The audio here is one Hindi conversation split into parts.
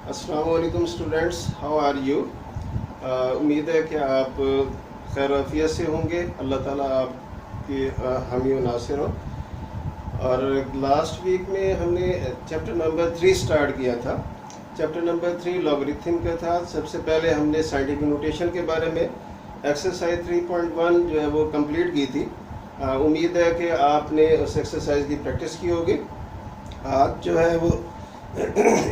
अस्सलाम वालेकुम स्टूडेंट्स, हाउ आर यू। उम्मीद है कि आप खैर आफियत से होंगे। अल्लाह ताला आपकी हामी व नासिर हो। और लास्ट वीक में हमने चैप्टर नंबर 3 स्टार्ट किया था। चैप्टर नंबर 3 लॉगरिथम का था। सबसे पहले हमने साइंटिफिक नोटेशन के बारे में एक्सरसाइज 3.1 जो है वो कंप्लीट की थी। उम्मीद है कि आपने उस एक्सरसाइज की प्रैक्टिस की होगी। आज जो है वो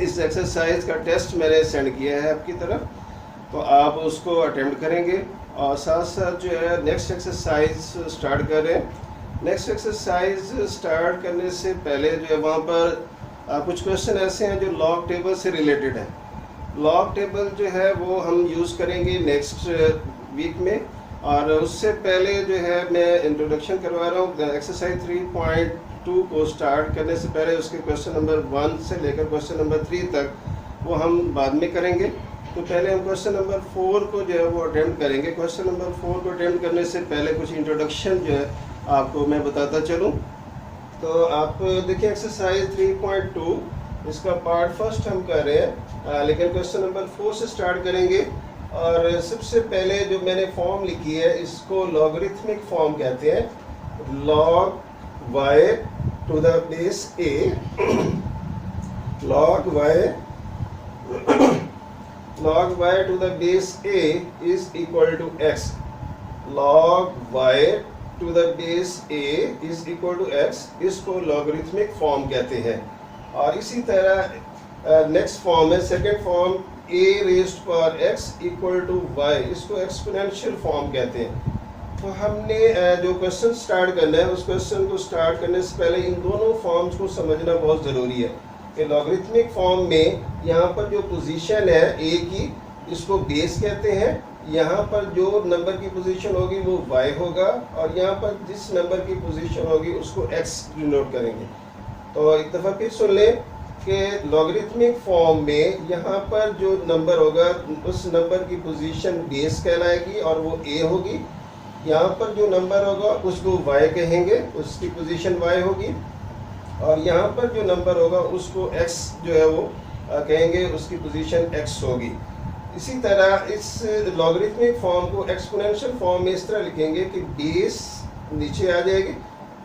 इस एक्सरसाइज का टेस्ट मैंने सेंड किया है आपकी तरफ, तो आप उसको अटेम्प्ट करेंगे और साथ साथ जो है नेक्स्ट एक्सरसाइज स्टार्ट करें। नेक्स्ट एक्सरसाइज स्टार्ट करने से पहले जो है वहाँ पर कुछ क्वेश्चन ऐसे हैं जो लॉग टेबल से रिलेटेड है। लॉग टेबल जो है वो हम यूज़ करेंगे नेक्स्ट वीक में, और उससे पहले जो है मैं इंट्रोडक्शन करवा रहा हूँ। एक्सरसाइज 3.2 को स्टार्ट करने से पहले उसके क्वेश्चन नंबर 1 से लेकर क्वेश्चन नंबर 3 तक वो हम बाद में करेंगे। तो पहले हम क्वेश्चन नंबर 4 को जो है वो अटेम्प्ट करेंगे। क्वेश्चन नंबर 4 को अटेम्प्ट करने से पहले कुछ इंट्रोडक्शन जो है आपको मैं बताता चलूँ। तो आप देखिए एक्सरसाइज 3.2 इसका पार्ट फर्स्ट हम कर रहे हैं, लेकिन क्वेश्चन नंबर 4 से स्टार्ट करेंगे। और सबसे पहले जो मैंने फॉर्म लिखी है इसको लॉगरिथमिक फॉर्म कहते हैं। Log y to the base a log y to the base a is equal to x। log y to the base a is equal to x, इसको लॉगरिथमिक फॉर्म कहते हैं। और इसी तरह नेक्स्ट फॉर्म है, second form a raised power x equal to y, इसको एक्सपोनेंशियल फॉर्म कहते हैं। तो हमने जो क्वेश्चन स्टार्ट करना है उस क्वेश्चन को स्टार्ट करने से पहले इन दोनों फॉर्म्स को समझना बहुत ज़रूरी है कि लॉगरिथमिक फॉर्म में यहाँ पर जो पोजीशन है a की, इसको बेस कहते हैं। यहाँ पर जो नंबर की पोजीशन होगी वो y होगा, और यहाँ पर जिस नंबर की पोजीशन होगी उसको x डिनोट करेंगे। तो एक दफ़ा फिर सुन लें कि लॉगरिथमिक फॉर्म में यहाँ पर जो नंबर होगा उस नंबर की पोजीशन बेस कहलाएगी और वो a होगी। यहाँ पर जो नंबर होगा उसको y कहेंगे, उसकी पोजीशन y होगी। और यहाँ पर जो नंबर होगा उसको x जो है वो कहेंगे, उसकी पोजीशन x होगी। इसी तरह इस लॉगरिथमिक फॉर्म को एक्सपोनेंशियल फॉर्म में इस तरह लिखेंगे कि बेस नीचे आ जाएगी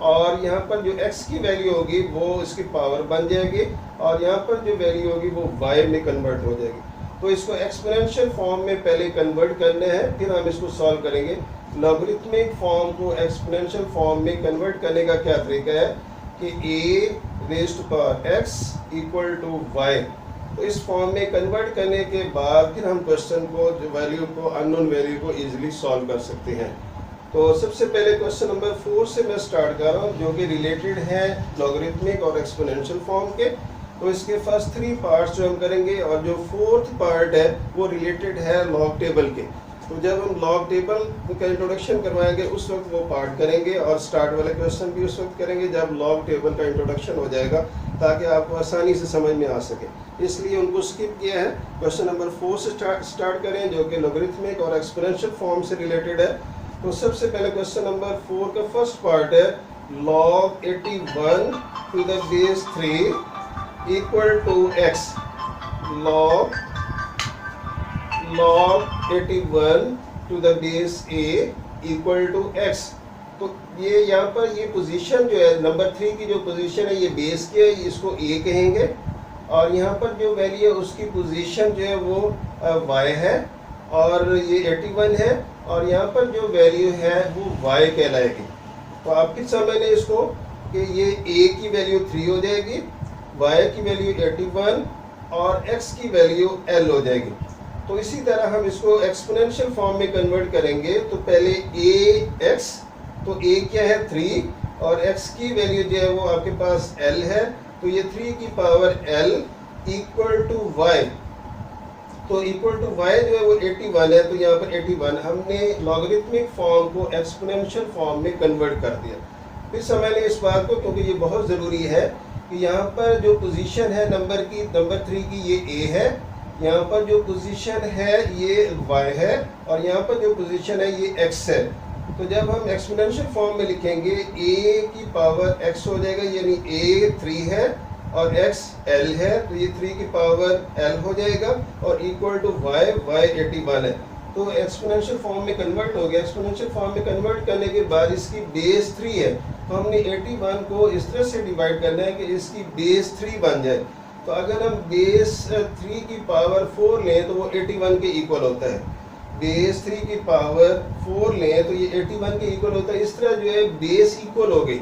और यहाँ पर जो x की वैल्यू होगी वो इसकी पावर बन जाएगी, और यहाँ पर जो वैल्यू होगी वो y में कन्वर्ट हो जाएगी। तो इसको एक्सपोनेंशियल फॉर्म में पहले कन्वर्ट करने हैं, फिर हम इसको सॉल्व करेंगे। लॉगरिथमिक फॉर्म को एक्सपोनेंशियल फॉर्म में कन्वर्ट करने का क्या तरीका है कि a raised power x equal to y। तो इस फॉर्म में कन्वर्ट करने के बाद फिर हम क्वेश्चन को जो वैल्यू को अननोन वैल्यू को इजीली सॉल्व कर सकते हैं। तो सबसे पहले क्वेश्चन नंबर 4 से मैं स्टार्ट कर रहा हूँ, जो कि रिलेटेड है लॉगरिथमिक और एक्सपोनेंशियल फॉर्म के। तो इसके फर्स्ट 3 पार्ट्स जो हम करेंगे, और जो 4th पार्ट है वो रिलेटेड है लॉग टेबल के। तो जब हम लॉग टेबल का इंट्रोडक्शन करवाएंगे उस वक्त वो पार्ट करेंगे, और स्टार्ट वाले क्वेश्चन भी उस वक्त करेंगे जब लॉग टेबल का इंट्रोडक्शन हो जाएगा, ताकि आपको आसानी से समझ में आ सके। इसलिए उनको स्किप किया है। क्वेश्चन नंबर 4 से स्टार्ट करें, जो कि लॉगरिथमिक और एक्सपोनेंशियल फॉर्म से रिलेटेड है। तो सबसे पहले क्वेश्चन नंबर 4 का फर्स्ट पार्ट है log 81 to the base 3 equal to x। log 81 to the base a equal to x। तो ये यहाँ पर ये पोजीशन जो है नंबर 3 की जो पोजीशन है ये बेस की है, इसको a कहेंगे। और यहाँ पर जो वैल्यू है उसकी पोजीशन जो है वो y है, और ये 81 है, और यहाँ पर जो वैल्यू है वो y कहलाएगी। तो आप फिर समझ लें इसको कि ये a की वैल्यू 3 हो जाएगी, y की वैल्यू 81 और x की वैल्यू l हो जाएगी। तो इसी तरह हम इसको एक्सपोनेंशियल फॉर्म में कन्वर्ट करेंगे। तो पहले ax, तो a क्या है 3, और x की वैल्यू जो है वो आपके पास l है, तो ये 3 की power l equal to y। तो इक्वल टू y जो है वो 81 है, तो यहाँ पर 81 हमने लॉगरिथमिक फॉर्म को एक्सपोनेंशियल फॉर्म में कन्वर्ट कर दिया। फिर समझ लें इस बात को, क्योंकि ये बहुत ज़रूरी है कि यहाँ पर जो पोजीशन है नंबर 3 की ये a है, यहाँ पर जो पोजीशन है ये y है, और यहाँ पर जो पोजीशन है ये x है। तो जब हम एक्सपोनेंशियल फॉर्म में लिखेंगे a की पावर x हो जाएगा, यानी a 3 है और x l है, तो ये 3 की पावर l हो जाएगा और इक्वल टू y 81 है। तो एक्सपोनेंशियल फॉर्म में कन्वर्ट हो गया। एक्सपोनेंशियल फॉर्म में कन्वर्ट करने के बाद इसकी बेस 3 है, तो हमने 81 को इस तरह से डिवाइड करना है कि इसकी बेस 3 बन जाए। तो अगर हम बेस 3 की पावर 4 लें तो वो 81 के इक्वल होता है। बेस 3 की पावर 4 लें तो ये 81 के इक्वल होता है। इस तरह जो है बेस इक्वल हो गई।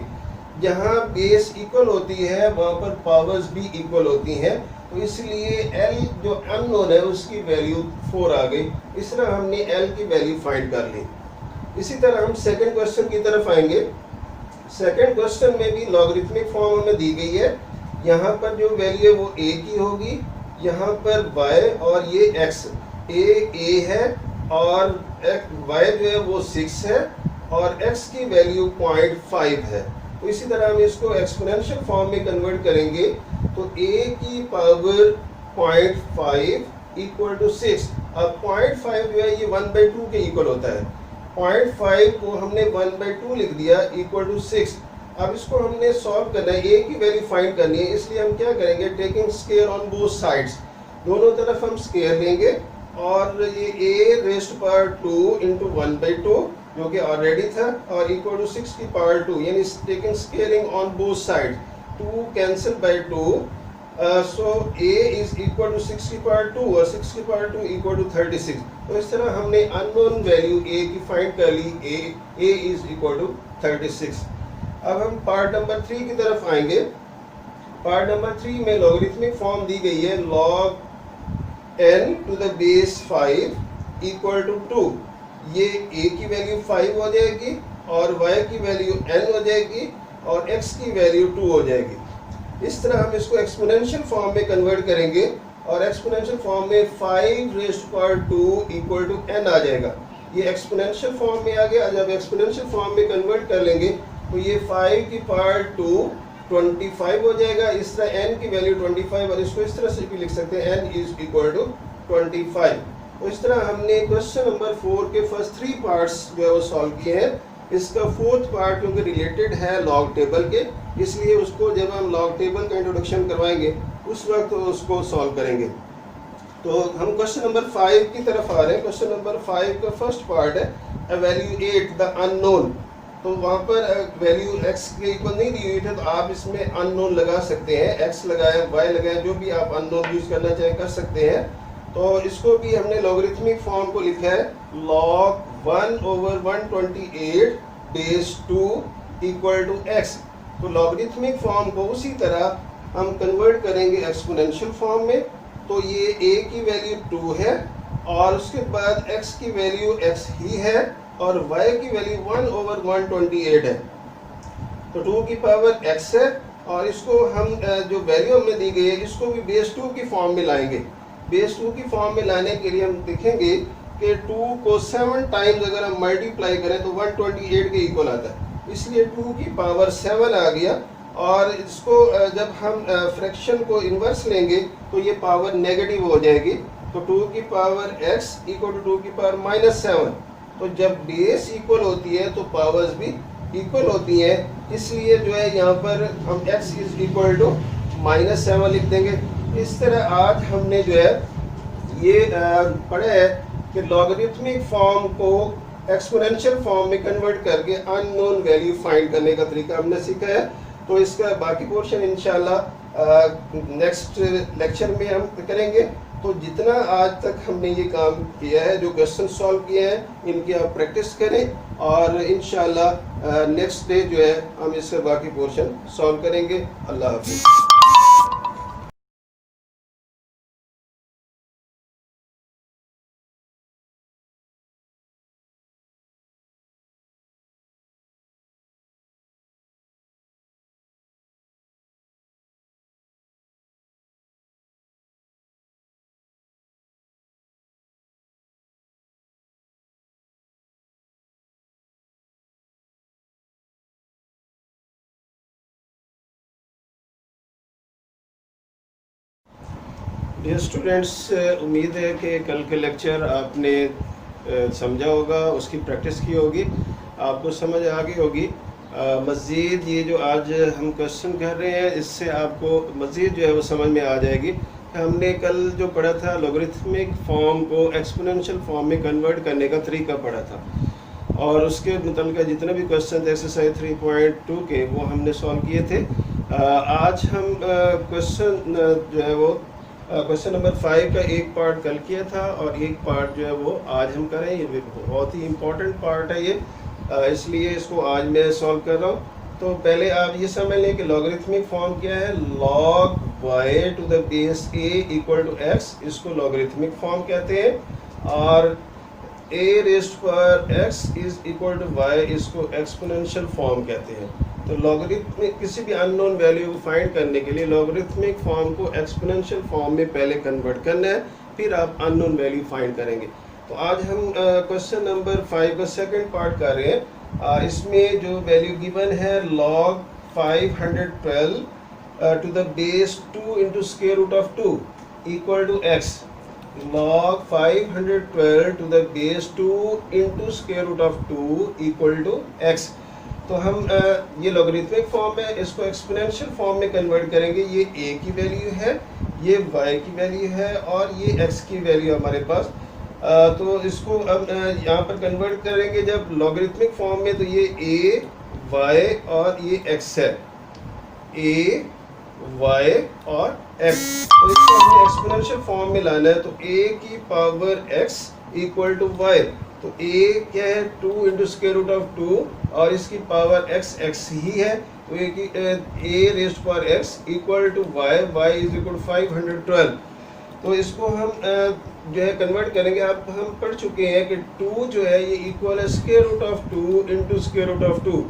जहाँ बेस इक्वल होती है वहाँ पर पावर्स भी इक्वल होती हैं, तो इसलिए L जो अननोन है उसकी वैल्यू 4 आ गई। इस तरह हमने L की वैल्यू फाइंड कर ली। इसी तरह हम सेकंड क्वेश्चन की तरफ आएंगे। सेकंड क्वेश्चन में भी लॉगरिथमिक फॉर्म हमें दी गई है। यहाँ पर जो वैल्यू है वो a की होगी, यहाँ पर y और ये x, a है और y जो है वो 6 है और x की वैल्यू 0.5 है। तो इसी तरह हम इसको एक्सपोनेंशियल फॉर्म में कन्वर्ट करेंगे तो a की पावर 0.5 इक्वल टू 6। अब 0.5 जो है ये 1/2 के इक्वल होता है। 0.5 को हमने 1/2 लिख दिया इक्वल टू 6। अब इसको हमने सॉल्व करना है, a की वैल्यू फाइंड करनी है, इसलिए हम क्या करेंगे, taking square on both sides, दोनों तरफ हम स्क्वायर लेंगे और ये a रेज़्ड पावर 2 इंटू 1/2 जो कि ऑलरेडी था और इक्वल टू 6 की पावर 2, यानी taking squaring on both side, 2 cancel by 2, so a is equal to 6 की पावर 2 और 6 की पावर 2 इक्वल टू 36। तो इस तरह हमने अननोन वैल्यू a की फाइंड कर ली, a इज इक्वल टू 36। अब हम पार्ट नंबर 3 की तरफ आएंगे। पार्ट नंबर 3 में लॉगरिथमिक फॉर्म दी गई है log n to the base 5 equal to 2। ये a की वैल्यू 5 हो जाएगी और y की वैल्यू n हो जाएगी और x की वैल्यू 2 हो जाएगी। इस तरह हम इसको एक्सपोनेंशियल फॉर्म में कन्वर्ट करेंगे और एक्सपोनेंशियल फॉर्म में 5 raised power 2 equal to n आ जाएगा। ये एक्सपोनेंशियल फॉर्म में आ गया। जब एक्सपोनेंशियल फॉर्म में कन्वर्ट कर लेंगे तो ये 5 की पावर 2 25 हो जाएगा। इस तरह n की वैल्यू 25 और इसको इस तरह से भी लिख सकते हैं, n इज इक्वल टू 25। तो इस तरह हमने क्वेश्चन नंबर 4 के फर्स्ट 3 पार्ट्स जो है वो सॉल्व किए हैं। इसका फोर्थ पार्ट क्योंकि रिलेटेड है लॉग टेबल के, इसलिए उसको जब हम लॉग टेबल का इंट्रोडक्शन करवाएंगे उस वक्त उसको सॉल्व करेंगे। तो हम क्वेश्चन नंबर 5 की तरफ आ रहे हैं। क्वेश्चन नंबर 5 का फर्स्ट पार्ट है एवेल्यूएट द अननोन। तो वहाँ पर वैल्यू x के इक्वल नहीं दी हुई है, तो आप इसमें अननोन लगा सकते हैं, x लगाएं, y लगाएं, जो भी आप अननोन यूज करना चाहें कर सकते हैं। तो इसको भी हमने लॉगरिथमिक फॉर्म को लिखा है log 1/128 base 2 equal to x। तो लॉगरिथमिक फॉर्म को उसी तरह हम कन्वर्ट करेंगे एक्सपोनेंशियल फॉर्म में। तो ये a की वैल्यू 2 है और उसके बाद x की वैल्यू x ही है और y की वैल्यू 1/128 है। तो 2 की पावर x है और इसको हम जो वैल्यू हमें दी गई है इसको भी बेस 2 की फॉर्म में लाएंगे। बेस 2 की फॉर्म में लाने के लिए हम देखेंगे कि 2 को 7 टाइम्स अगर हम मल्टीप्लाई करें तो 128 के इक्वल आता है, इसलिए 2 की पावर 7 आ गया। और इसको जब हम फ्रैक्शन को इन्वर्स लेंगे तो ये पावर नेगेटिव हो जाएगी। तो 2 की पावर x इक्वल टू 2 की पावर -7। तो जब बेस इक्वल होती है तो पावर्स भी इक्वल होती हैं, इसलिए जो है यहाँ पर हम x इज इक्वल टू -7 लिख देंगे। इस तरह आज हमने जो है ये पढ़ा है कि लॉगरिथमिक फॉर्म को एक्सपोनेंशियल फॉर्म में कन्वर्ट करके अननोन वैल्यू फाइंड करने का तरीका हमने सीखा है। तो इसका बाकी पोर्शन इंशाल्लाह नेक्स्ट लेक्चर में हम करेंगे। तो जितना आज तक हमने ये काम किया है, जो क्वेश्चन सॉल्व किए हैं, इनकी आप प्रैक्टिस करें और इंशाल्लाह नेक्स्ट डे जो है हम इसका बाकी पोर्शन सॉल्व करेंगे। अल्लाह हाफिज़। डियर स्टूडेंट्स, उम्मीद है कि कल के लेक्चर आपने समझा होगा, उसकी प्रैक्टिस की होगी, आपको समझ आ गई होगी मज़ीद ये जो आज हम क्वेश्चन कर रहे हैं इससे आपको मज़ीद जो है वो समझ में आ जाएगी। हमने कल जो पढ़ा था लॉगरिथमिक फॉर्म को एक्सपोनेंशियल फॉर्म में कन्वर्ट करने का तरीका पढ़ा था, और उसके मुतल्लिक़ जितने भी क्वेश्चन थे एक्सरसाइज 3.2 के वो हमने सॉल्व किए थे। आज हम क्वेश्चन जो है वो क्वेश्चन नंबर 5 का एक पार्ट कल किया था और एक पार्ट जो है वो आज हम करें। ये बहुत ही इम्पोर्टेंट पार्ट है ये, इसलिए इसको आज मैं सॉल्व कर रहा हूँ। तो पहले आप ये समझ लें कि लॉगरिथमिक फॉर्म क्या है। log y to the base a equal to x, इसको लॉगरिथमिक फॉर्म कहते हैं, और a रेस्ट पर x is equal to y, इसको एक्सपोनेंशियल फॉर्म कहते हैं। तो लॉगरिथमिक किसी भी अननोन वैल्यू को फाइंड करने के लिए लॉगरिथमिक फॉर्म को एक्सपोनेंशियल फॉर्म में पहले कन्वर्ट करना है, फिर आप अननोन वैल्यू फाइंड करेंगे। तो आज हम क्वेश्चन नंबर 5 का सेकंड पार्ट कर रहे हैं। इसमें जो वैल्यू गिवन है log 512 to the base 2 into square root of 2 equal to x। log 512 to the base 2 into square root of 2 equal to x। तो हम ये लॉगरिथमिक फॉर्म है, इसको एक्सपोनेंशियल फॉर्म में कन्वर्ट करेंगे। ये a की वैल्यू है, ये y की वैल्यू है और ये x की वैल्यू हमारे पास। तो इसको अब यहाँ पर कन्वर्ट करेंगे जब लॉगरिथमिक फॉर्म में, तो ये a y और ये x है, a y और x। तो इसको हमें एक्सपोनेंशियल फॉर्म में लाना है। तो a की power x equal to y, तो a क्या है 2 इंटू स्क्वायर रूट ऑफ 2 और इसकी पावर x ही है, तो a रेस्ट पर x equal to y is equal to 512। तो इसको हम जो है कन्वर्ट करेंगे। अब हम पढ़ चुके हैं कि 2 जो है ये इक्वल है square root of 2 into square root of 2।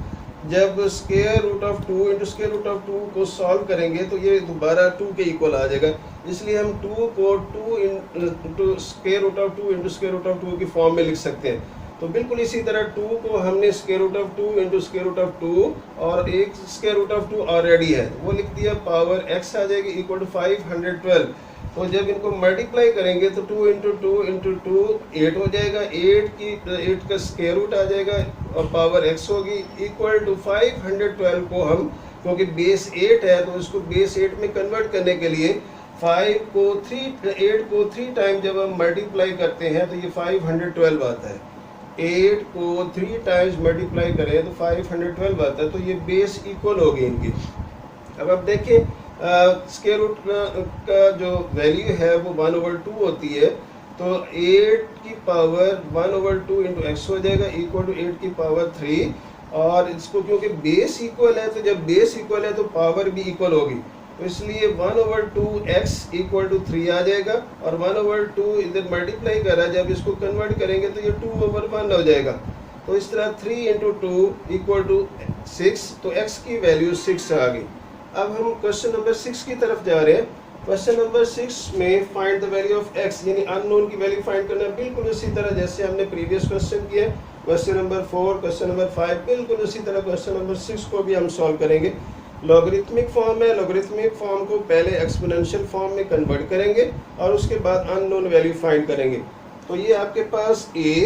जब square root of 2 into square root of 2 को सॉल्व करेंगे तो ये दोबारा 2 के इक्वल आ जाएगा, इसलिए हम 2 को 2 into square root of 2 into square root of 2 की फॉर्म में लिख सकते हैं। तो बिल्कुल इसी तरह 2 को हमने square root of 2 into square root of 2 और एक स्क्वायर रूट ऑफ 2 ऑलरेडी है वो लिख दिया, पावर x आ जाएगी इक्वल टू 512। तो जब इनको मल्टीप्लाई करेंगे तो 2 इंटू 2 इंटू 2 8 हो जाएगा, 8 का स्क्वायर रूट आ जाएगा और पावर x होगी इक्वल टू 512 को हम, क्योंकि बेस 8 है तो इसको बेस 8 में कन्वर्ट करने के लिए 8 को 3 टाइम जब हम मल्टीप्लाई करते हैं तो ये 512 आता है। 8 को 3 टाइम्स मल्टीप्लाई करें तो 512 आता है, तो ये बेस इक्वल होगी इनकी। अब आप देखें स्क्वायर रूट का जो वैल्यू है वो 1/2 होती है, तो 8 की पावर 1/2 इंटू एक्स हो जाएगा इक्वल टू 8 की पावर 3। और इसको क्योंकि बेस इक्वल है तो जब बेस इक्वल है तो पावर भी इक्वल होगी, तो इसलिए 1/2 x इक्वल टू 3 आ जाएगा और 1/2 इधर मल्टीप्लाई कर रहा है, जब इसको कन्वर्ट करेंगे तो ये 2/1 हो जाएगा। तो इस तरह 3 इंटू 2 इक्वल टू 6, तो x की वैल्यू 6 आ गई। अब हम क्वेश्चन नंबर 6 की तरफ जा रहे हैं। क्वेश्चन नंबर 6 में find the value of x, यानी अननोन की वैल्यू फाइंड करना है, बिल्कुल उसी तरह जैसे हमने प्रीवियस क्वेश्चन किए। क्वेश्चन नंबर 4, क्वेश्चन नंबर 5, बिल्कुल उसी तरह क्वेश्चन नंबर 6 को भी हम सॉल्व करेंगे। लॉगरिथमिक फॉर्म है, लॉगरिथमिक फॉर्म को पहले एक्सपोनेंशियल फॉर्म में कन्वर्ट करेंगे और उसके बाद अननोन वैल्यू फाइंड करेंगे। तो ये आपके पास a,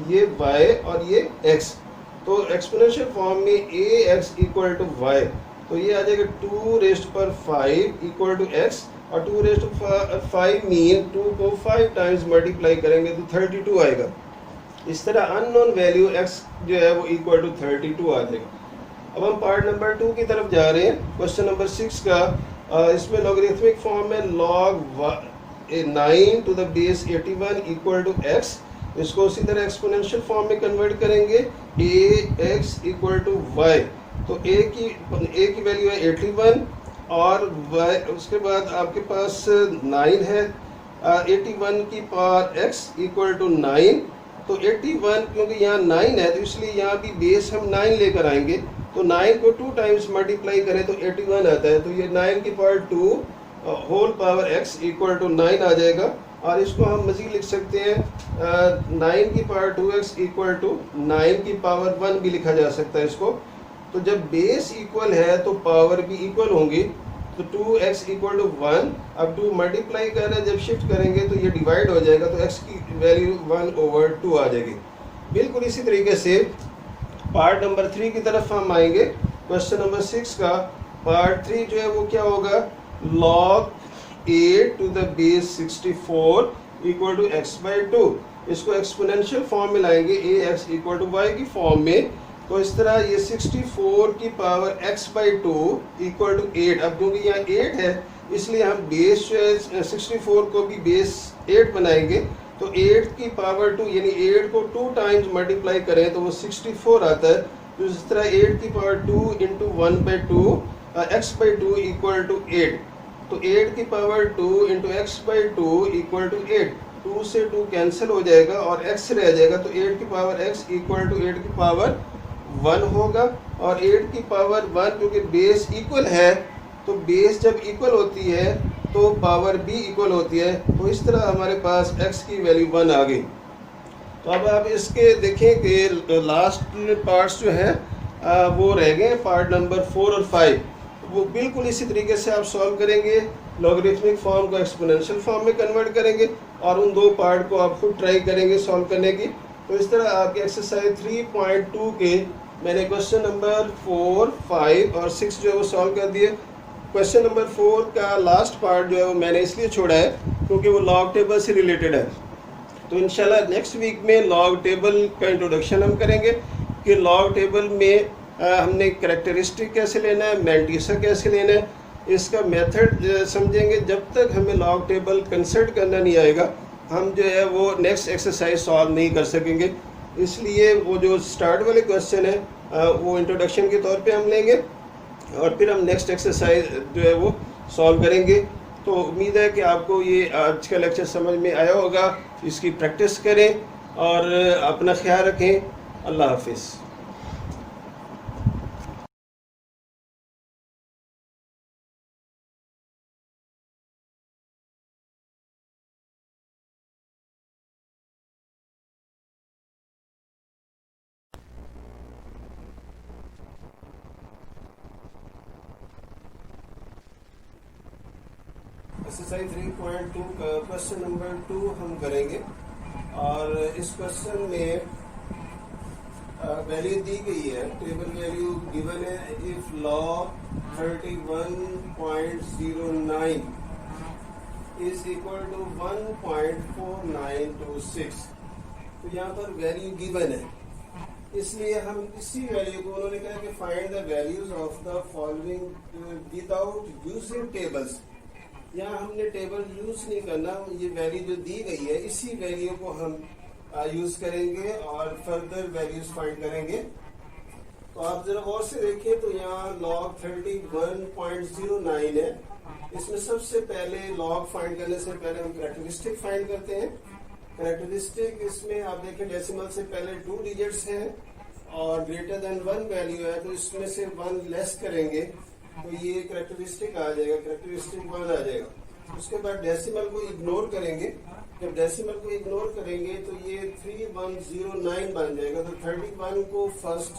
ये y और ये x। तो एक्सपोनेंशियल फॉर्म में ax इक्वल टू y, तो ये आ जाएगा 2 रेस्ट पर 5 इक्वल टू x, और 2 रेस्ट पर 5 मीन 2 को 5 टाइम्स मल्टीप्लाई करेंगे तो 32 आएगा। इस तरह अननोन वैल्यू x जो है वो इक्वल टू 32 आ जाएगा। अब हम पार्ट नंबर 2 की तरफ जा रहे हैं। क्वेश्चन नंबर 6 का इसमें लॉगरिथमिक फॉर्म में log 9 to the base 81 equal to x। इसको उसी तरह एक्सपोनेंशियल फॉर्म में कन्वर्ट करेंगे, ax इक्वल टू y। तो a की वैल्यू है 81 और y, उसके बाद आपके पास 9 है, 81 की पावर x इक्वल टू 9। तो 81 क्योंकि यहाँ 9 है तो इसलिए यहाँ भी बेस हम 9 लेकर आएंगे, तो 9 को 2 टाइम्स मल्टीप्लाई करें तो 81 आता है, तो ये 9 की power 2 whole power x equal to 9 आ जाएगा। और इसको हम मज़ीद लिख सकते हैं 9 की पावर 2x इक्वल टू 9 की पावर 1 भी लिखा जा सकता है इसको। तो जब बेस इक्वल है तो पावर भी इक्वल होंगी, तो 2x इक्वल टू 1। अब 2 मल्टीप्लाई कर रहे हैं, जब शिफ्ट करेंगे तो ये डिवाइड हो जाएगा, तो x की वैल्यू 1/2 आ जाएगी। बिल्कुल इसी तरीके से पार्ट नंबर 3 की तरफ हम आएंगे। क्वेश्चन नंबर 6 का पार्ट 3 जो है वो क्या होगा, log a to the base 64 equal to x by 2। इसको एक्सपोनेंशियल फॉर्म में लाएंगे, a x equal to y की फॉर्म में। तो इस तरह ये 64 की power x by 2 equal to 8। अब क्योंकि यहाँ 8 है इसलिए हम बेस जो है 64 को भी बेस 8 बनाएंगे। तो 8 की पावर 2 यानी 8 को 2 टाइम्स मल्टीप्लाई करें तो वो 64 आता है। तो इस तरह 8 की power 2 into 1 by 2 x by 2 equal to 8। तो 8 की power 2 into x by 2 equal to 8। 2 से 2 कैंसिल हो जाएगा और x रह जाएगा। तो 8 की पावर x इक्वल टू 8 की पावर 1 होगा। और 8 की पावर 1 क्योंकि बेस इक्वल है, तो बेस जब इक्वल होती है तो पावर भी इक्वल होती है। तो इस तरह हमारे पास x की वैल्यू 1 आ गई। तो अब आप इसके देखें कि लास्ट पार्ट्स जो है वो रह गए, पार्ट नंबर 4 और 5। वो बिल्कुल इसी तरीके से आप सॉल्व करेंगे, लॉगरिथमिक फॉर्म को एक्सपोनेंशियल फॉर्म में कन्वर्ट करेंगे और उन दो पार्ट को आप खुद ट्राई करेंगे सॉल्व करने की। तो इस तरह आपके एक्सरसाइज 3.2 के मैंने क्वेश्चन नंबर 4, 5 और 6 जो है वो सॉल्व कर दिए। क्वेश्चन नंबर 4 का लास्ट पार्ट जो है वो मैंने इसलिए छोड़ा है क्योंकि वो लॉग टेबल से रिलेटेड है। तो इंशाल्लाह नेक्स्ट वीक में लॉग टेबल का इंट्रोडक्शन हम करेंगे कि लॉग टेबल में हमने कैरेक्टरिस्टिक कैसे लेना है, मैंटिसा कैसे लेना है, इसका मेथड समझेंगे। जब तक हमें लॉग टेबल कंसल्ट करना नहीं आएगा हम जो है वो नेक्स्ट एक्सरसाइज सॉल्व नहीं कर सकेंगे। इसलिए वो जो स्टार्ट वाले क्वेश्चन है वो इंट्रोडक्शन के तौर पे हम लेंगे और फिर हम नेक्स्ट एक्सरसाइज जो है वो सॉल्व करेंगे। तो उम्मीद है कि आपको ये आज का लेक्चर समझ में आया होगा। इसकी प्रैक्टिस करें और अपना ख्याल रखें। अल्लाह हाफिज़। एक्सरसाइज 3.2 का क्वेश्चन नंबर 2 हम करेंगे और इस क्वेश्चन में वैल्यू दी गई है, टेबल वैल्यू गिवन है। If log 31.09 is equal to 1.4926। तो यहाँ पर वैल्यू गिवन है, इसलिए हम इसी वैल्यू को, उन्होंने कहा कि find the values of the following without using tables. यहाँ हमने टेबल यूज नहीं करना, ये वैल्यू जो दी गई है इसी वैल्यू को हम यूज करेंगे और फर्दर वैल्यूज फाइंड करेंगे। तो आप जरा गौर से देखिए तो यहाँ log 31.09 है। इसमें सबसे पहले log फाइंड करने से पहले हम कैरेक्टरिस्टिक फाइंड करते हैं। कैरेक्टरिस्टिक इसमें आप देखें डेसिमल से पहले 2 डिजिट्स हैं और ग्रेटर देन 1 वैल्यू है, तो इसमें से 1 लेस करेंगे तो ये कैरेक्टरिस्टिक आ जाएगा, कैरेक्टरिस्टिक 1 आ जाएगा। उसके बाद डेसिमल को इग्नोर करेंगे। जब डेसिमल को इग्नोर करेंगे तो ये 3109 बन जाएगा। तो 31 को फर्स्ट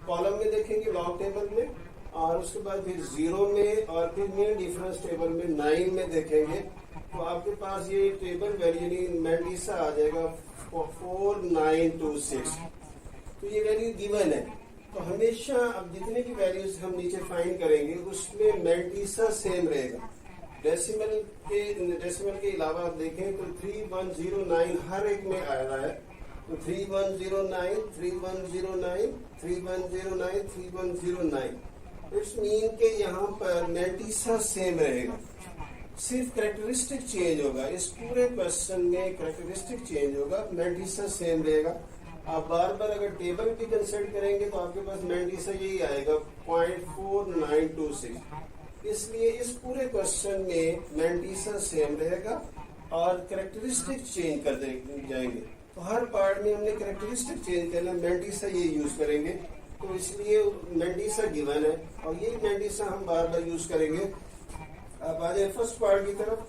कॉलम में देखेंगे लॉग टेबल में और उसके बाद फिर 0 में और फिर मीन डिफरेंस टेबल में 9 में देखेंगे। तो आपके पास ये टेबल वैल्यू मैंटिसा आ जाएगा 4926। तो ये वैल्यू गिवन है। तो हमेशा अब जितने की वैल्यूज हम नीचे फाइंड करेंगे उसमें मैंटिसा सेम रहेगा। डेसिमल के अलावा आप देखें तो 3109 हर एक में आ रहा है। तो 3109, 3109, 3109, 3109, इट्स मीन के यहाँ पर मैंटिसा सेम रहेगा, सिर्फ कैरेक्टरिस्टिक चेंज होगा। इस पूरे क्वेश्चन में कैरेक्टरिस्टिक चेंज होगा, मैंटिसा सेम रहेगा। आप बार बार अगर टेबल की कंसल्ट करेंगे तो आपके पास मैंटिसा यही आएगा 0.4926। इसलिए इस पूरे क्वेश्चन में मैंटिसा सेम रहेगा और कैरेक्टरिस्टिक चेंज कर जाएंगे। तो हर पार्ट में हमने कैरेक्टरिस्टिक चेंज करना, मैंटिसा ये यूज करेंगे। तो इसलिए मैंटिसा गिवन है और यही मैंटिसा हम बार बार यूज करेंगे। अब आ जाए फर्स्ट पार्ट की तरफ।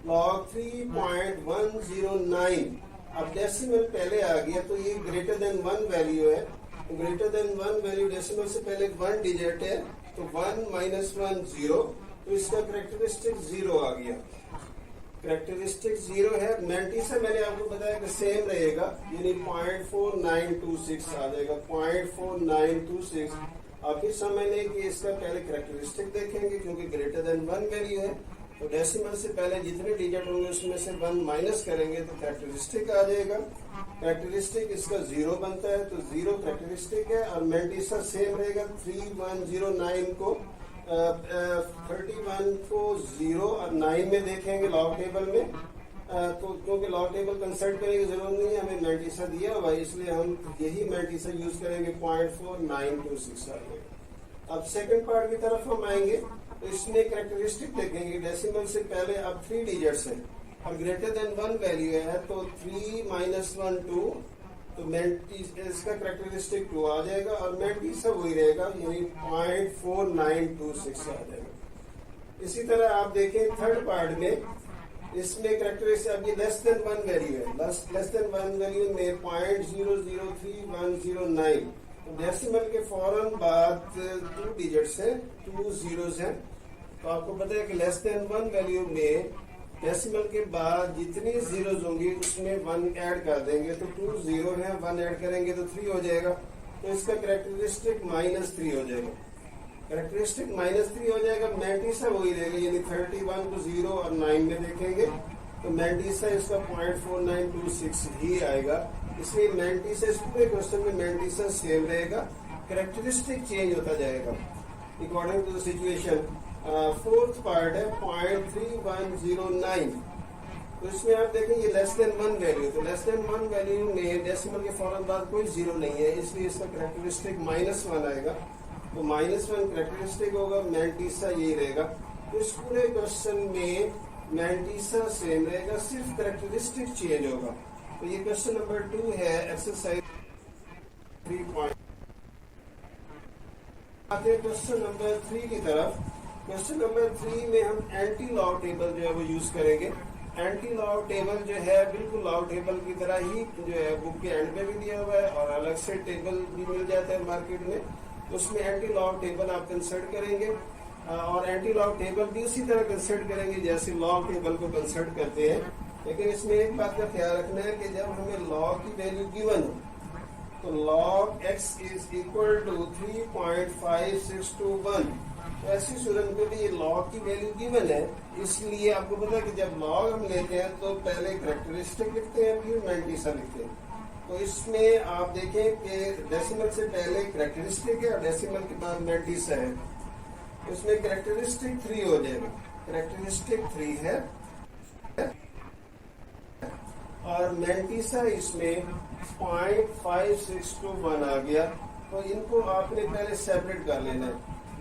log 3.109, अब डेसिमल पहले आ गया तो ये ग्रेटर देन 1 वैल्यू है। ग्रेटर देन 1 वैल्यू डेसिमल से पहले 1 डिजिट है, तो 1 - 1 0, तो इसका कैरेक्टरिस्टिक 0 आ गया। कैरेक्टरिस्टिक 0 है। मैंटिसा मैंने आपको बताया कि सेम रहेगा, यानी 0.4926 आ जाएगा, 0.4926। आप फिर समझने कि इसका पहले कैरेक्टरिस्टिक देखेंगे क्योंकि ग्रेटर देन 1 वैल्यू है, तो डेसिमल से पहले जितने डिजिट होंगे उसमें से 1 माइनस करेंगे तो कैरेक्टरिस्टिक आ जाएगा। कैरेक्टरिस्टिक इसका 0 बनता है, तो 0 कैरेक्टरिस्टिक है। और मैंटिसा सेम रहेगा, 3109 को 31 को 0 और 9 में देखेंगे लॉग टेबल में। तो क्योंकि लॉग टेबल कंसल्ट करने की जरूरत नहीं है, हमें मैंटिसा दिया हुआ है, इसलिए हम यही मैंटिसा यूज करेंगे, 0.4926 आ जाएगा। अब सेकंड पार्ट की तरफ हम आएंगे, तो इसमें कैरेक्टरिस्टिक देखेंगे। डेसिमल से पहले अब 3 डिजिट्स है और ग्रेटर देन 1 वैल्यू है, तो 3 माइनस 1 2, तो इसका कैरेक्टरिस्टिक 2 आ जाएगा और मैंटिसा वही रहेगा, यानी 0.4926 आ जाएगा। इसी तरह आप देखें थर्ड पार्ट में, इसमें कैरेक्टरिस्टिक अभी लेस देन 1 वैल्यू है, लेस देन 1 वैल्यू में 0.003109, तो डेसिमल के फौरन बाद 2 डिजिट्स है, 2 जीरोस हैं। तो आपको पता है कि लेस देन 1 वैल्यू में डेसिमल के बाद जितनी जीरोस होंगी उसमें 1 ऐड कर देंगे, तो 2 जीरो है, 1 ऐड करेंगे तो 3 हो जाएगा, तो इसका कैरेक्टरिस्टिक -3 हो जाएगा। कैरेक्टरिस्टिक -3 हो जाएगा, मैंटिसा वही रहेगा, यानी 31 को 0 और 9 में देखेंगे तो मैंटिसा इसका 0.4926 ही आएगा। इसलिए मैंटिसा इस पूरे क्वेश्चन में मैंटिसा सेम रहेगा, कैरेक्टरिस्टिक चेंज होता जाएगा according to the situation. Fourth part है 0.3109, तो इसमें आप देखें ये लेस देन 1 वैल्यू, तो लेस देन 1 वैल्यू में डेसिमल के फौरन बाद कोई 0 नहीं है, इसलिए इसका कैरेक्टरिस्टिक -1 आएगा, तो -1 कैरेक्टरिस्टिक होगा, मैंटिसा यही रहेगा। तो इस पूरे क्वेश्चन में मैंटिसा सेम रहेगा, सिर्फ कैरेक्टरिस्टिक चेंज होगा। तो ये क्वेश्चन नंबर 2 है, एक्सरसाइज 3 आते हैं क्वेश्चन नंबर 3 की तरफ। क्वेश्चन नंबर 3 में हम एंटी लॉग टेबल जो है वो यूज करेंगे। एंटी लॉग टेबल जो है बिल्कुल लॉग टेबल की तरह ही जो है बुक के एंड में भी दिया हुआ है और अलग से टेबल भी मिल जाता है मार्केट में, उसमें एंटी लॉग टेबल आप कंसल्ट करेंगे और एंटी लॉग टेबल भी उसी तरह कंसल्ट करेंगे जैसे लॉग टेबल को कंसल्ट करते हैं। लेकिन इसमें एक बात का ख्याल रखना है कि जब हमें लॉग की वैल्यू गिवन हो तो log x is equal to 3.5621, तो ऐसी सूरत में भी ये log की वैल्यू गिवन है, इसलिए आपको पता है कि जब log हम लेते हैं तो पहले कैरेक्टरिस्टिक लिखते हैं फिर मैंटिसा लिखते हैं। तो इसमें आप देखें कि डेसिमल से पहले कैरेक्टरिस्टिक है और डेसिमल के बाद मैंटिसा है, तो इसमें कैरेक्टरिस्टिक 3 हो जाएगा, कैरेक्टरिस्टिक 3 है और मैंटिसा इसमें 0.5621 आ गया। तो इनको आपने पहले सेपरेट कर लेना है।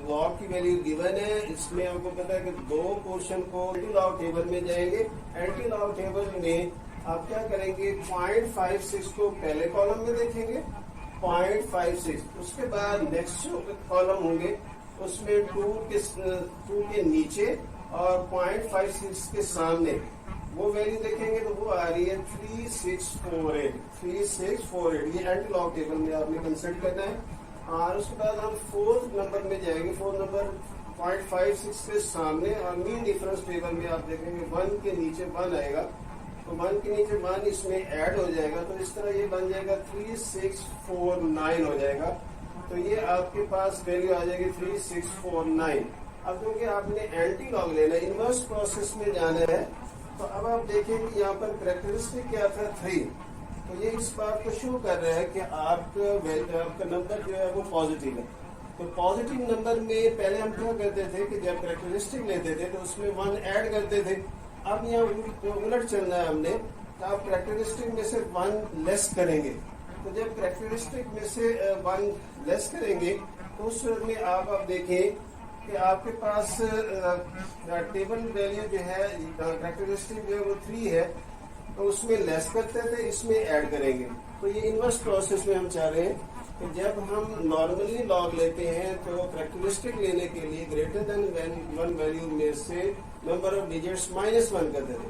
लॉग की वैल्यू गिवन है, इसमें आपको पता है कि 2 पोर्शन को एंटी लॉग टेबल में जाएंगे। एंटी लॉग टेबल में आप क्या करेंगे, 0.56 को पहले कॉलम में देखेंगे, 0.56, उसके बाद नेक्स्ट जो कॉलम होंगे उसमें 2 के नीचे और 0.56 के सामने वो वैल्यू देखेंगे, तो वो आ रही है 3648, 3648। ये एंटी लॉग टेबल में आपने कंसल्ट करना है। और उसके बाद हम 4th नंबर में जाएंगे, 4th नंबर 0.56 के सामने और मीन डिफरेंस टेबल में आप देखेंगे 1 के नीचे 1 आएगा, तो 1 के नीचे 1 इसमें ऐड हो जाएगा, तो इस तरह ये बन जाएगा 3649 हो जाएगा। तो ये आपके पास वैल्यू आ जाएगी 3649। अब क्योंकि आपने एंटी लॉग लेना है, इनवर्स प्रोसेस में जाना है, तो अब आप देखेंगे यहाँ पर कैरेक्टरिस्टिक क्या था 3, तो ये इस बात को शो कर रहा है कि आपका नंबर जो है वो पॉजिटिव है। तो पॉजिटिव नंबर में पहले हम क्या करते थे कि जब कैरेक्टरिस्टिक लेते थे तो उसमें 1 ऐड करते थे। अब यहाँ उलट चलना है हमने, तो आप कैरेक्टरिस्टिक में से 1 लेस करेंगे। तो जब कैरेक्टरिस्टिक में से 1 लेस करेंगे तो उस सूरत में आप देखें कि आपके पास टेबल वैल्यू जो है कैरेक्टरिस्टिक जो है वो 3 है, तो उसमें लेस करते थे, इसमें ऐड करेंगे। तो ये इनवर्स प्रोसेस में हम चाह रहे हैं कि जब हम नॉर्मली लॉग लेते हैं तो कैरेक्टरिस्टिक लेने के लिए ग्रेटर देन 1 वैल्यू में से नंबर ऑफ डिजिट्स -1 करते थे।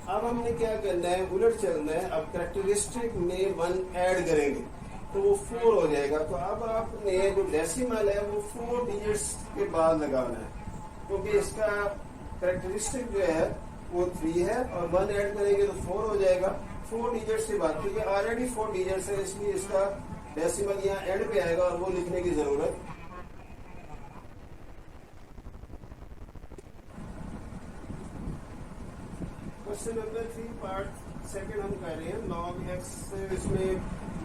अब हमने क्या करना है, उलट चलना है, अब कैरेक्टरिस्टिक में 1 ऐड करेंगे तो वो 4 हो जाएगा। तो अब आपने जो डेसिमल है वो 4 डिजिट्स के बाद लगाना है, क्योंकि इसका कैरेक्टरिस्टिक जो है वो 3 है और 1 ऐड करेंगे तो 4 हो जाएगा। 4 डिजिट से बात, क्योंकि ऑलरेडी 4 डिजिट है इसलिए इसका डेसिमल यहाँ एंड पे आएगा और वो लिखने की जरूरत। क्वेश्चन नंबर 3 पार्ट सेकंड हम कर रहे हैं log x से इसमें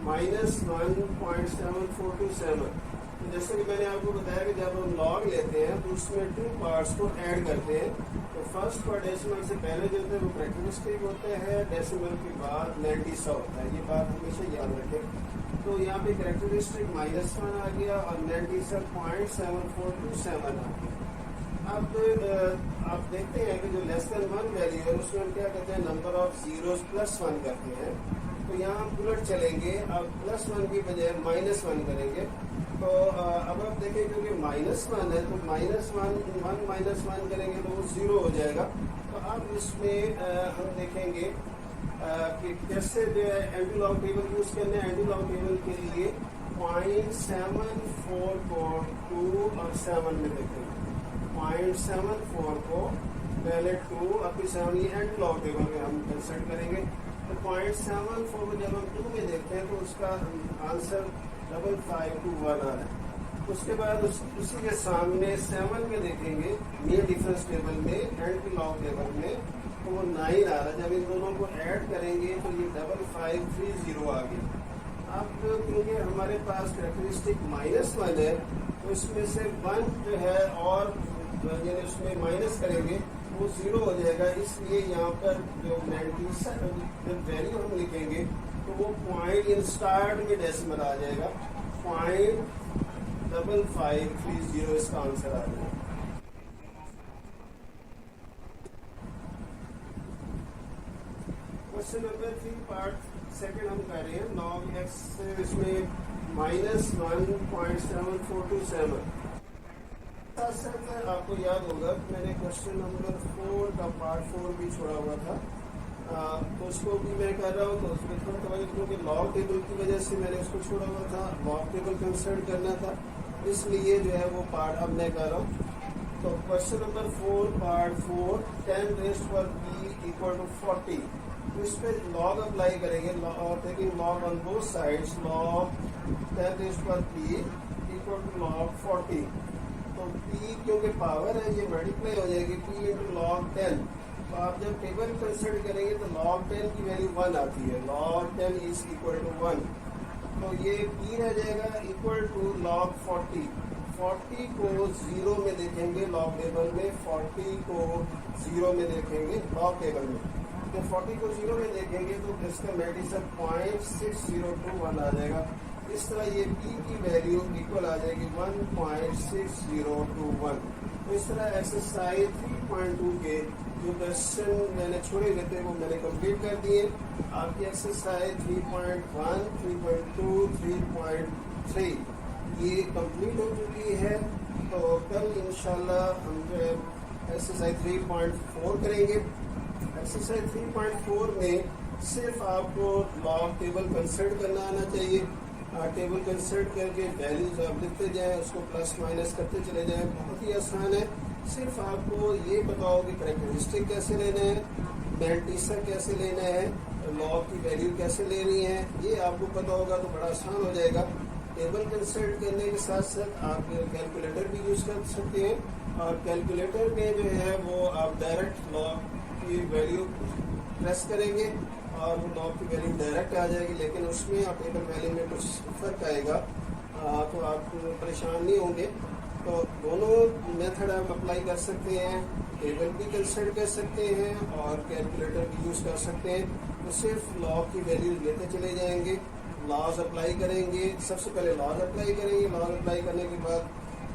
-1.7427। तो जैसे कि मैंने आपको बताया कि जब हम log लेते हैं तो उसमें 2 पार्ट्स को ऐड करते हैं। तो फर्स्ट पार्ट डेसिमल से पहले जो होता है वो कैरेक्टरिस्टिक होता है, डेसिमल के बाद 90 होता है। ये बात हमेशा याद रखें। तो यहाँ पे कैरेक्टरिस्टिक -1 आ गया और 97.7427 आ गया। अब आप देखते हैं कि जो लेस देन 1 वैल्यू है उसमें हम क्या करते हैं, नंबर ऑफ जीरोस +1 करते हैं। तो यहाँ हम उलट चलेंगे, अब +1 की बजाय -1 करेंगे। तो अब आप देखें क्योंकि -1 है तो -1 करेंगे तो वो 0 हो जाएगा। तो अब इसमें हम देखेंगे कि कैसे जो है एंटी लॉग टेबल यूज करना है। एंटी लॉग टेबल के लिए 0.74 को 2 और 7 में देखेंगे। 0.74 को पहले 2 और फिर 7 ये एंटी लॉग टेबल में हम कंसिडर करेंगे। तो 0.74 को जब हम 2 में देखते हैं तो उसका आंसर 5521 आ रहा है। उसके बाद उसी के सामने 7 में देखेंगे ये डिफरेंस टेबल में एंटी लॉग टेबल में तो वो 9 आ रहा है। जब इन दोनों को ऐड करेंगे तो ये 5530 आ गया। अब क्योंकि हमारे पास कैरेक्टरिस्टिक -1 है तो इसमें से 1 जो है और यानी उसमें माइनस करेंगे वो 0 हो जाएगा। इसलिए यहाँ पर जो 97 वैल्यू हम लिखेंगे तो वो पॉइंट इन स्टार्ट में डेसिमल आ जाएगा, 0.5530 इसका आंसर आ जाएगा। क्वेश्चन नंबर 3 पार्ट सेकंड हम कर रहे हैं log x से इसमें -1.7427। आपको याद होगा मैंने क्वेश्चन नंबर 4 का पार्ट 4 भी छोड़ा हुआ था। तो उसको भी मैं कर रहा हूँ तो उसमें थोड़ा तवज्जो क्योंकि लॉग टेबल की वजह से मैंने उसको छोड़ा हुआ था। लॉग टेबल कंसिडर करना था इसलिए जो है वो पार्ट अब मैं कर रहा हूँ। तो क्वेश्चन नंबर 4 पार्ट 4 10⁻p = 40। तो इस पर लॉग अप्लाई करेंगे और taking log on both sides. Log 10⁻p = log 40। तो p क्योंकि पावर है ये मल्टीप्लाई हो जाएगी p × log 10। तो आप जब टेबल कंसिडर करेंगे तो log 10 की वैल्यू 1 आती है। log 10 = 1। तो ये p रह जाएगा इक्वल टू log 40। 40 को 0 में देखेंगे लॉग टेबल में, 40 को 0 में देखेंगे लॉग टेबल में। तो 40 को 0 में देखेंगे तो इसका मेडिसन 0.6021 आ जाएगा। इस तरह ये p की वैल्यू इक्वल आ जाएगी 1.6021। तो इस तरह एक्सरसाइज 3.2 के जो क्वेश्चन मैंने छोड़े हुए थे वो मैंने कंप्लीट कर दिए। आपकी एक्सरसाइज 3.1, 3.2, 3.3 ये कंप्लीट हो चुकी है। तो कल इंशाल्लाह हम जो है एक्सरसाइज 3.4 करेंगे। एक्सरसाइज 3.4 में सिर्फ आपको लॉग टेबल कंसिडर करना आना चाहिए। टेबल कंसिडर करके वैल्यूज आप लिखते जाएं, उसको प्लस माइनस करते चले जाएं। बहुत ही आसान है। सिर्फ आपको ये बताओ कि कैरेक्टरिस्टिक कैसे लेना है, बेल्टीसर कैसे लेना है, लॉग की वैल्यू कैसे लेनी है, ये आपको पता होगा तो बड़ा आसान हो जाएगा। टेबल कंसिडर करने के साथ साथ आप कैलकुलेटर भी यूज़ कर सकते हैं और कैलकुलेटर में जो है वो आप डायरेक्ट लॉग की वैल्यू प्रेस करेंगे और वो लॉग की वैल्यू डायरेक्ट आ जाएगी। लेकिन उसमें आप टेबल वैल्यू में कुछ फर्क आएगा तो आप परेशान नहीं होंगे। तो दोनों मेथड आप अप्लाई कर सकते हैं, टेबल भी कंसिडर कर सकते हैं और कैलकुलेटर भी यूज़ कर सकते हैं। तो सिर्फ लॉग की वैल्यू लेते चले जाएंगे, लॉज अप्लाई करेंगे। सबसे पहले लॉज अप्लाई करेंगे, लॉज अप्लाई करने के बाद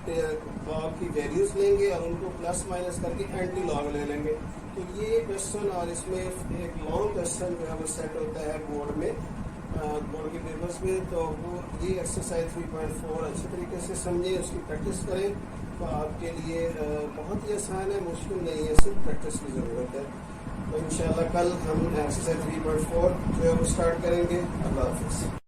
लॉग की वैल्यूज लेंगे और उनको प्लस माइनस करके एंटी लॉग ले लेंगे। तो ये क्वेश्चन और इसमें एक लॉन्ग क्वेश्चन जो है वो सेट होता है बोर्ड में, बोर्ड के पेपर्स में। तो वो ये एक्सरसाइज 3.4 अच्छे तरीके से समझें, उसकी प्रैक्टिस करें तो आपके लिए बहुत ही आसान है, मुश्किल नहीं है, सिर्फ प्रैक्टिस की ज़रूरत है। तो इंशाल्लाह कल हम एक्सरसाइज 3.4 जो है वो स्टार्ट करेंगे। अल्लाह हाफिज़।